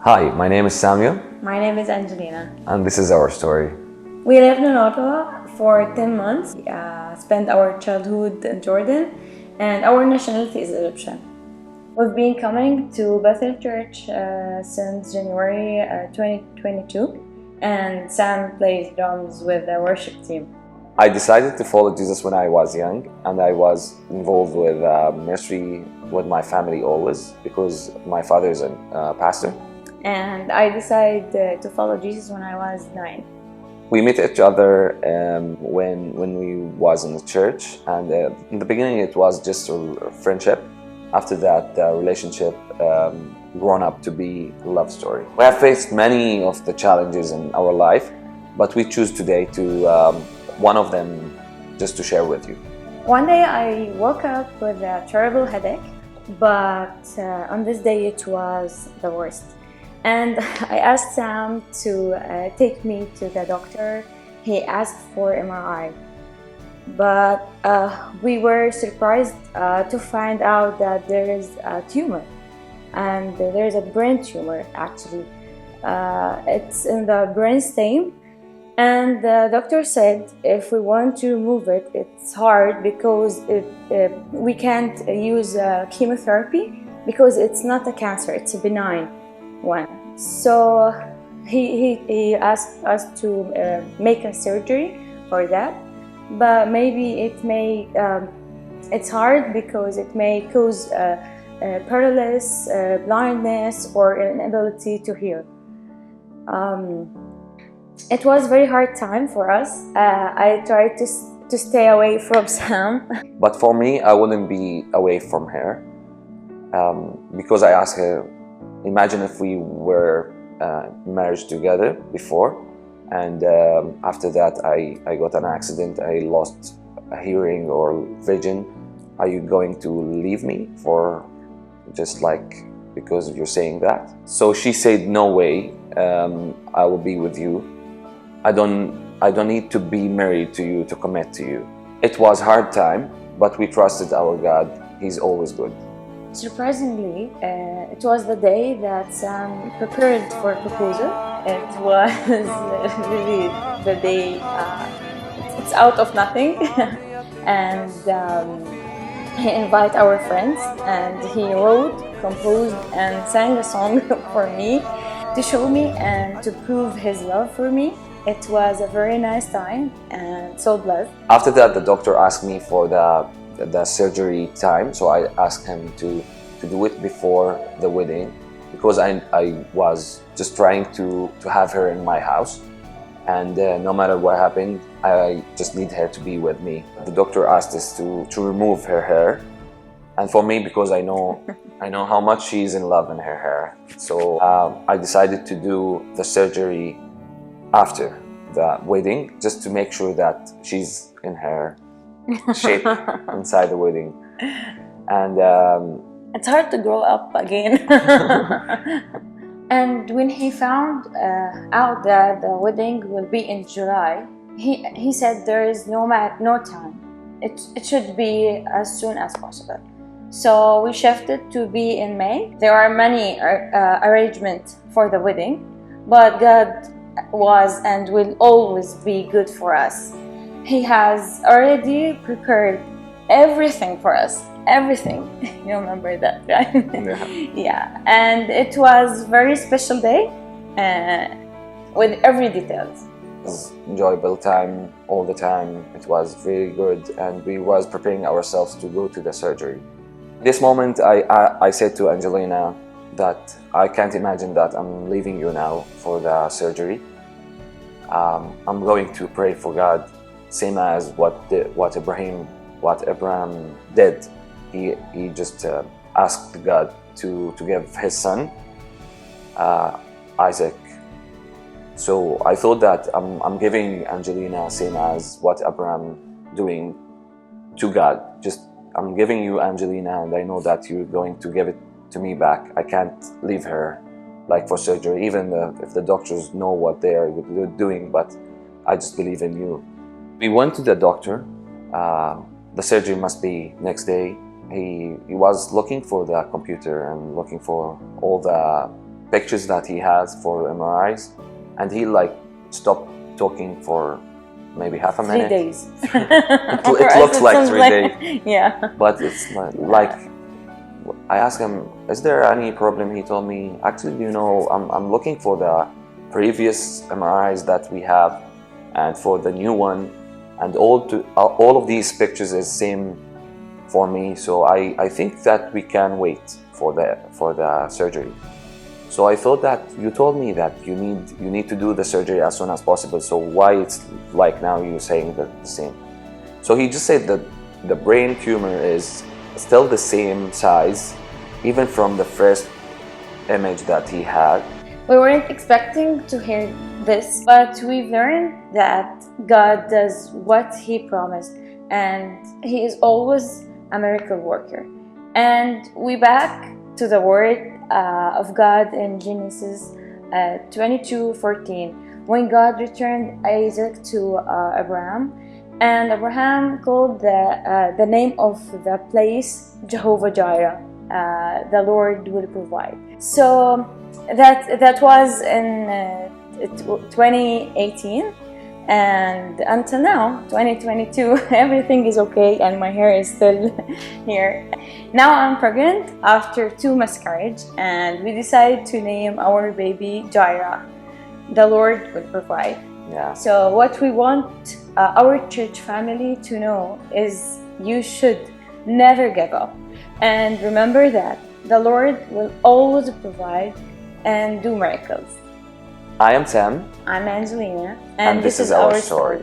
Hi, my name is Samuel, My name is Angelina. and this is our story. We lived in Ottawa for 10 months. We spent our childhood in Jordan, and our nationality is Egyptian. We've been coming to Bethel Church since January 2022, and Sam plays drums with the worship team. I decided to follow Jesus when I was young, and I was involved with ministry with my family always because my father is a pastor. And I decided to follow Jesus when I was 9. We met each other when we was in the church, and in the beginning it was just a friendship. After that, the relationship grown up to be a love story. We have faced many of the challenges in our life, but we choose today to one of them just to share with you. One day I woke up with a terrible headache, but on this day it was the worst. And I asked Sam to take me to the doctor. He asked for MRI. But we were surprised to find out that there is a tumor. And there is a brain tumor, actually. It's in the brainstem. And the doctor said if we want to remove it, it's hard because we can't use chemotherapy because it's not a cancer, it's a benign one. So he asked us to make a surgery for that, but maybe it's hard because it may cause paralysis, blindness, or inability to hear. It was a very hard time for us. I tried to stay away from Sam. But for me, I wouldn't be away from her because I asked her, imagine if we were married together before, and after that I got an accident, I lost a hearing or vision. Are you going to leave me for just like because you're saying that? So she said, no way, I will be with you. I don't need to be married to you to commit to you. It was a hard time, but we trusted our God. He's always good. Surprisingly, it was the day that Sam prepared for a proposal. It was really the day, it's out of nothing. And he invited our friends, and he wrote, composed, and sang a song for me to show me and to prove his love for me. It was a very nice time and so blessed. After that, the doctor asked me for the surgery time, so I asked him to do it before the wedding because I was just trying to have her in my house, and no matter what happened, I just need her to be with me. The doctor asked us to remove her hair, and for me, because I know how much she's in love in her hair, so I decided to do the surgery after the wedding, just to make sure that she's in her shape inside the wedding. And it's hard to grow up again. And when he found out that the wedding will be in July, he said there is no time. It should be as soon as possible. So we shifted to be in May. There are many arrangements for the wedding, but God was and will always be good for us. He has already prepared everything for us. Everything. You remember that, right? yeah. Yeah. And it was a very special day with every details. It was enjoyable time all the time. It was very good, and we was preparing ourselves to go to the surgery. This moment, I said to Angelina that I can't imagine that I'm leaving you now for the surgery. I'm going to pray for God, same as what Abraham did. He just asked God to give his son Isaac. So I thought that I'm giving Angelina same as what Abraham doing to God. Just I'm giving you Angelina, and I know that you're going to give it to me back. I can't leave her like for surgery, even if the doctors know what they're doing, but I just believe in you. We went to the doctor. The surgery must be next day. He was looking for the computer and looking for all the pictures that he has for MRIs, and he like stopped talking for maybe half a 3 minute. days. It looks like 3 days. Yeah. But it's not, like, I asked him, is there any problem? He told me, actually, you know, I'm looking for the previous MRIs that we have and for the new one, and all of these pictures is same for me. So I think that we can wait for the surgery. So I thought that you told me that you need to do the surgery as soon as possible. So why it's like now you're saying the same? So he just said that the brain tumor is still the same size, even from the first image that he had. We weren't expecting to hear this, but we've learned that God does what He promised, and He is always a miracle worker. And we back to the word of God in Genesis 22:14, when God returned Isaac to Abraham, and Abraham called the name of the place Jehovah Jireh, the Lord will provide. So that was in 2018, and until now, 2022, everything is okay, and my hair is still here. Now I'm pregnant after 2 miscarriages, and we decided to name our baby Jireh. The Lord will provide. Yeah. So what we want our church family to know is you should never give up, and remember that the Lord will always provide and do miracles. I am Sam, I'm Angelina, and this is our story.